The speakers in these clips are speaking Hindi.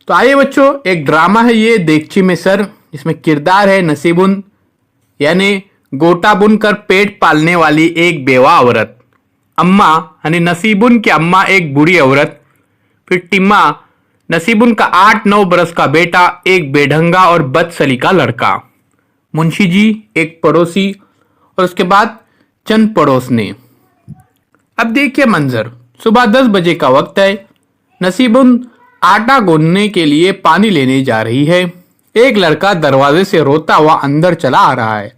तो आइए बच्चों, एक ड्रामा है ये देगची में सर, जिसमें किरदार है नसीबुन यानी गोटा बुनकर पेट पालने वाली एक बेवा औरत, अम्मा यानी नसीबुन की अम्मा एक बुरी औरत, फिर टिम्मा नसीबुन का 8-9 बरस का बेटा, एक बेढंगा और बदसलीका लड़का, मुंशी जी एक पड़ोसी और उसके बाद चंद पड़ोसने। अब देखिए मंजर, सुबह 10 बजे का वक्त है। नसीबुन आटा गूंदने के लिए पानी लेने जा रही है। एक लड़का दरवाजे से रोता हुआ अंदर चला आ रहा है।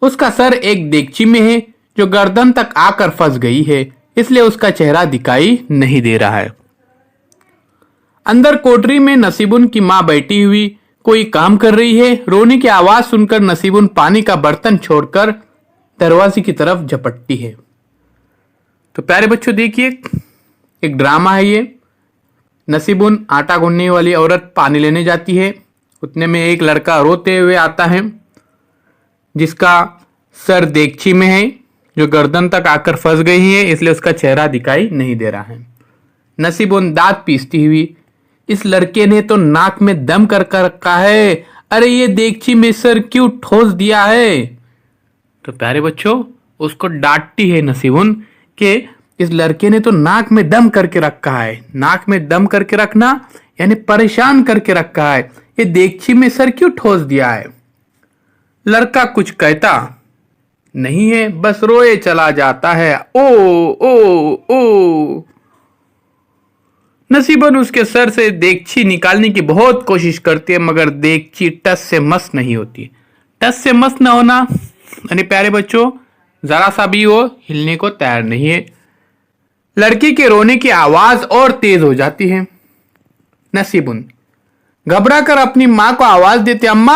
उसका सर एक देगची में है जो गर्दन तक आकर फंस गई है, इसलिए उसका चेहरा दिखाई नहीं दे रहा है। अंदर कोठरी में नसीबुन की मां बैठी हुई कोई काम कर रही है। रोने की आवाज सुनकर नसीबुन पानी का बर्तन छोड़कर दरवाजे की तरफ झपटती है। तो प्यारे बच्चों देखिए, एक ड्रामा है ये। नसीबुन आटा गूंदने वाली औरत पानी लेने जाती है। उतने में एक लड़का रोते हुए आता है जिसका सर देगची में है जो गर्दन तक आकर फंस गई है, इसलिए उसका चेहरा दिखाई नहीं दे रहा है। नसीबुन दांत पीसती हुई, इस लड़के ने तो नाक में दम कर रखा है, अरे ये देगची में सर क्यों ठोस दिया है। तो प्यारे बच्चों, उसको डांटती है नसीबुन कि इस लड़के ने तो नाक में दम करके रखा है। नाक में दम करके रखना यानी परेशान करके रखा है, ये देगची में सर क्यों ठोस दिया है। लड़का कुछ कहता नहीं है, बस रोए चला जाता है। ओ ओ ओ। नसीबन उसके सर से देगची निकालने की बहुत कोशिश करती है, मगर देगची टस से मस नहीं होती। टस से मस न होना यानी प्यारे बच्चों, जरा सा भी वो हिलने को तैयार नहीं है। लड़की के रोने की आवाज और तेज हो जाती है। नसीबुन घबरा कर अपनी मां को आवाज देते, अम्मा,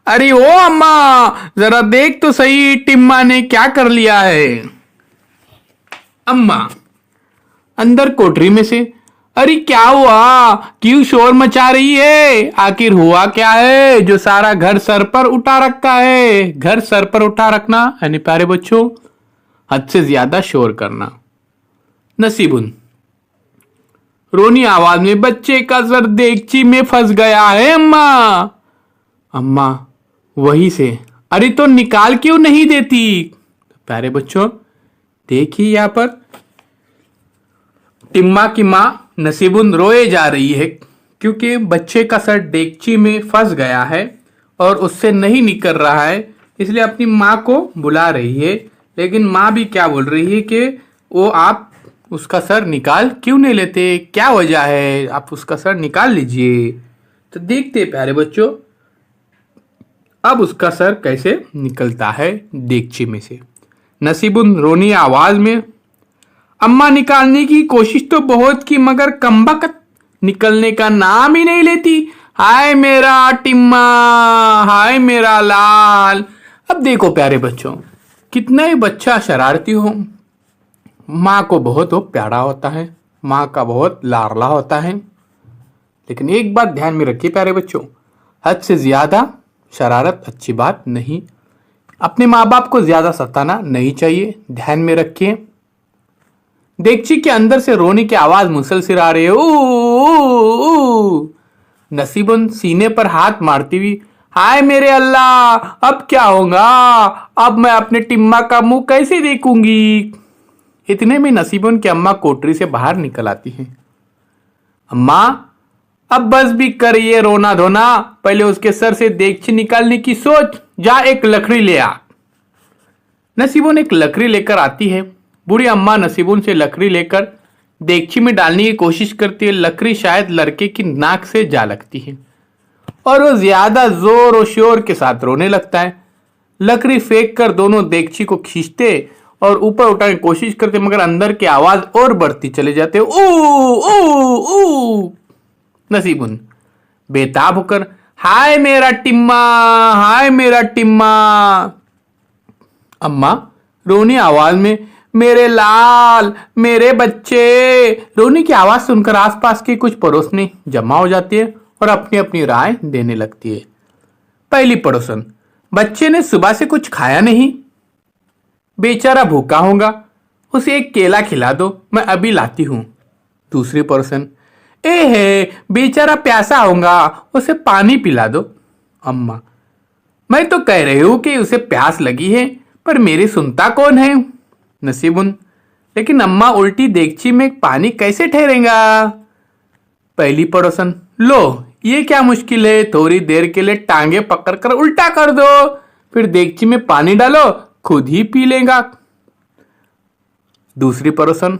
अरे ओ अम्मा, जरा देख तो सही टिम्मा ने क्या कर लिया है। अम्मा अंदर कोठरी में से, अरे क्या हुआ, क्यों शोर मचा रही है, आखिर हुआ क्या है जो सारा घर सर पर उठा रखा है। घर सर पर उठा रखना यानी प्यारे बच्चों, हद से ज्यादा शोर करना। नसीबुन रोनी आवाज में, बच्चे का सर देगची में फंस गया है अम्मा। अम्मा वही से, अरे तो निकाल क्यों नहीं देती। प्यारे बच्चों देखिए, यहां पर टिम्मा की मां नसीबुन रोए जा रही है क्योंकि बच्चे का सर देगची में फंस गया है और उससे नहीं निकल रहा है, इसलिए अपनी मां को बुला रही है। लेकिन मां भी क्या बोल रही है कि वो आप उसका सर निकाल क्यों नहीं लेते, क्या वजह है, आप उसका सर निकाल लीजिए। तो देखते प्यारे बच्चों अब उसका सर कैसे निकलता है देगची में से। नसीबुन रोनी आवाज में, अम्मा निकालने की कोशिश तो बहुत की, मगर कमबख्त निकलने का नाम ही नहीं लेती। हाय मेरा टिम्मा, हाय मेरा लाल। अब देखो प्यारे बच्चों, कितना ही बच्चा शरारती हो, माँ को बहुत प्यारा होता है, माँ का बहुत लाडला होता है। लेकिन एक बात ध्यान में रखिए प्यारे बच्चों, हद से ज्यादा शरारत अच्छी बात नहीं। अपने माँ बाप को ज्यादा सताना नहीं चाहिए, ध्यान में रखिए। देगची के अंदर से रोने की आवाज मुसलसिल आ रही है। ऊ। नसीबुन सीने पर हाथ मारती हुई, हाय मेरे अल्लाह, अब क्या होगा, अब मैं अपने टिम्मा का मुंह कैसे देखूंगी। इतने में नसीबुन की अम्मा कोठरी से बाहर निकल आती है। अम्मा अब बस भी कर ये रोना धोना, पहले उसके सर से देगची निकालने की सोच, जा एक लकड़ी ले आ। नसीबुन एक लकड़ी लेकर आती है। बूढ़ी अम्मा नसीबुन से लकड़ी लेकर देगची में डालने की कोशिश करती है। लकड़ी शायद लड़के की नाक से जा लगती है और वो ज्यादा जोर और शोर के साथ रोने लगता है। लकड़ी फेंक कर दोनों देगची को खींचते और ऊपर उठाने की कोशिश करते, मगर अंदर की आवाज और बढ़ती चले जाते। ओ ओ ओ। नसीबुन बेताब होकर, हाय मेरा टिम्मा, हाय मेरा टिम्मा। अम्मा रोनी आवाज में, मेरे लाल, मेरे बच्चे। रोने की आवाज सुनकर आसपास के कुछ पड़ोसनी जमा हो जाती है और अपनी अपनी राय देने लगती है। पहली पड़ोसन, बच्चे ने सुबह से कुछ खाया नहीं, बेचारा भूखा होगा, उसे एक केला खिला दो, मैं अभी लाती हूं। दूसरी पड़ोसन, है बेचारा प्यासा होगा, उसे पानी पिला दो। अम्मा, मैं तो कह रही हूं कि उसे प्यास लगी है, पर मेरी सुनता कौन है। नसीबुन, लेकिन अम्मा उल्टी देगची में पानी कैसे ठहरेगा। पहली पड़ोसन, लो ये क्या मुश्किल है, थोड़ी देर के लिए टांगे पकड़कर उल्टा कर दो, फिर देगची में पानी डालो, खुद ही पी लेगा। दूसरी पड़ोसन,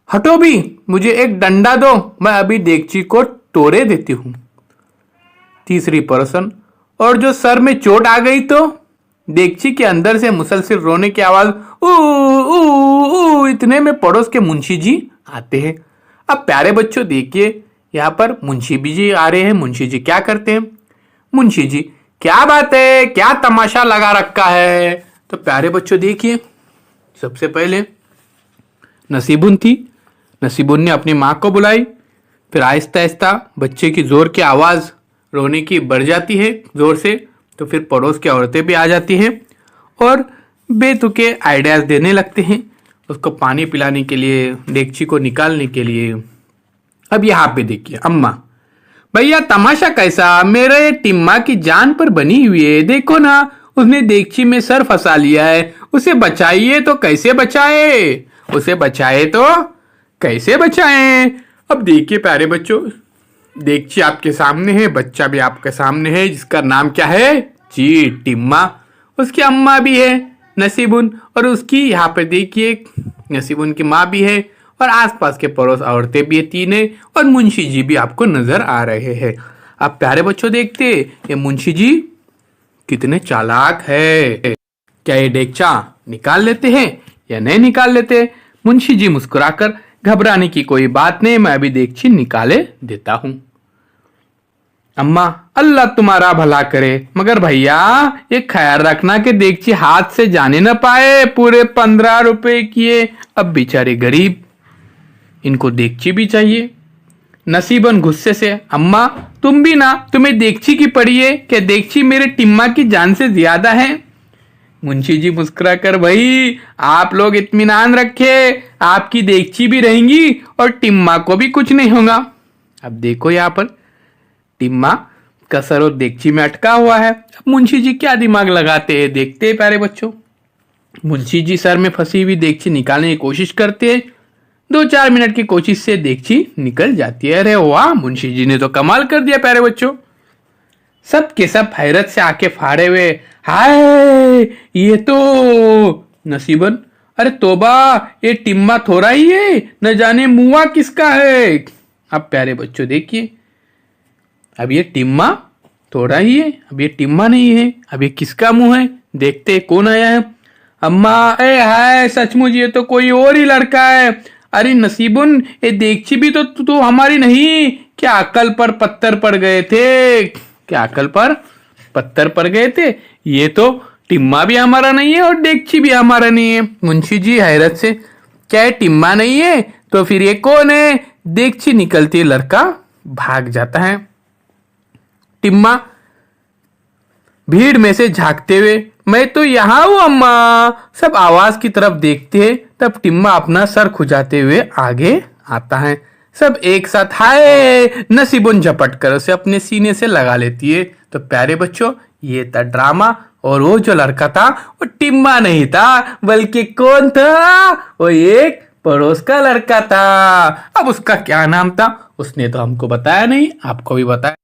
हटो भी, मुझे एक डंडा दो, मैं अभी देगची को तोड़े देती हूं। तीसरी पड़ोसन, और जो सर में चोट आ गई तो। देगची के अंदर से मुसलसल रोने की आवाज, ऊ ऊ ऊ। इतने में पड़ोस के मुंशी जी आते हैं। अब प्यारे बच्चों देखिए, यहाँ पर मुंशी जी आ रहे हैं। मुंशी जी क्या करते हैं। मुंशी जी, क्या बात है, क्या तमाशा लगा रखा है। तो प्यारे बच्चों देखिए, सबसे पहले नसीबुन थी। नसीबुन ने अपनी माँ को बुलाई, फिर आहिस्ता आहिस्ता बच्चे की जोर की आवाज रोने की बढ़ जाती है जोर से, तो फिर पड़ोस की औरतें भी आ जाती हैं और बेतुके आइडियाज देने लगते हैं उसको पानी पिलाने के लिए, डेगची को निकालने के लिए। अब यहाँ पे देखिए अम्मा, भैया तमाशा कैसा, मेरे टिम्मा की जान पर बनी हुई है, देखो ना उसने देगची में सर फंसा लिया है, उसे बचाइए तो कैसे बचाए, उसे बचाए तो कैसे बचाए। अब देखिए प्यारे बच्चों, देगची आपके सामने है, बच्चा भी आपके सामने है, जिसका नाम क्या है, जी टिम्मा। उसकी अम्मा भी है नसीबुन, और उसकी यहाँ पे देखिए नसीबुन की माँ भी है, और आसपास के पड़ोस औरतें भी है तीन है, और मुंशी जी भी आपको नजर आ रहे हैं। अब प्यारे बच्चों देखते ये मुंशी जी कितने चालाक है। क्या ये देगचा निकाल लेते हैं या नहीं निकाल लेते। मुंशी जी मुस्कुराकर, घबराने की कोई बात नहीं, मैं अभी देगची निकाले देता हूं। अम्मा, अल्लाह तुम्हारा भला करे, मगर भैया ये ख्याल रखना कि देगची हाथ से जाने न पाए, पूरे 15 रुपए किए, अब बेचारे गरीब, इनको देगची भी चाहिए। नसीबन गुस्से से, अम्मा तुम भी ना, तुम्हें देगची की पड़ी है कि देगची मेरे टिम्मा की जान से ज्यादा है। मुंशी जी मुस्कुरा कर, भाई आप लोग इत्मीनान रखे, आपकी देगची भी रहेंगी और टिम्मा को भी कुछ नहीं होगा। अब देखो यहाँ पर टिम्मा कसर और देगची में अटका हुआ है। अब मुंशी जी क्या दिमाग लगाते हैं, देखते हैं प्यारे बच्चों। मुंशी जी सर में फंसी हुई देगची निकालने की कोशिश करते हैं। 2-4 मिनट की कोशिश से देगची निकल जाती है। अरे वाह, मुंशी जी ने तो कमाल कर दिया प्यारे बच्चों। सब के सब हैरत से आके फाड़े हुए, हाय ये तो नसीबन, अरे तोबा, ये टिम्मा थोड़ा ही है, न जाने मुआ किसका है। अब प्यारे बच्चों देखिए, अब ये टिम्मा थोड़ा ही है, अब ये टिम्मा नहीं है, अब ये किसका मुंह है, देखते कौन आया है। अम्मा, ए हाय सचमुच ये तो कोई और ही लड़का है। अरे नसीबुन, ये देगची भी तो हमारी नहीं, क्या अकल पर पत्थर पड़ गए थे, क्या अकल पर पत्थर पड़ गए थे, ये तो टिम्मा भी हमारा नहीं है और देगची भी हमारा नहीं है। मुंशी जी हैरत से, क्या है टिम्मा नहीं है तो फिर ये कौन है। देगची निकलती लड़का भाग जाता है। टिम्मा भीड़ में से झांकते हुए, मैं तो यहाँ हूं अम्मा, सब आवाज की तरफ देखते हैं। तब टिम्मा अपना सर खुजाते हुए आगे आता है। सब एक साथ हाय नसीबुन झपट कर उसे अपने सीने से लगा लेती है। तो प्यारे बच्चों, ये था ड्रामा, और वो जो लड़का था वो टिम्मा नहीं था, बल्कि कौन था, वो एक पड़ोस का लड़का था। अब उसका क्या नाम था उसने तो हमको बताया नहीं, आपको भी बताया।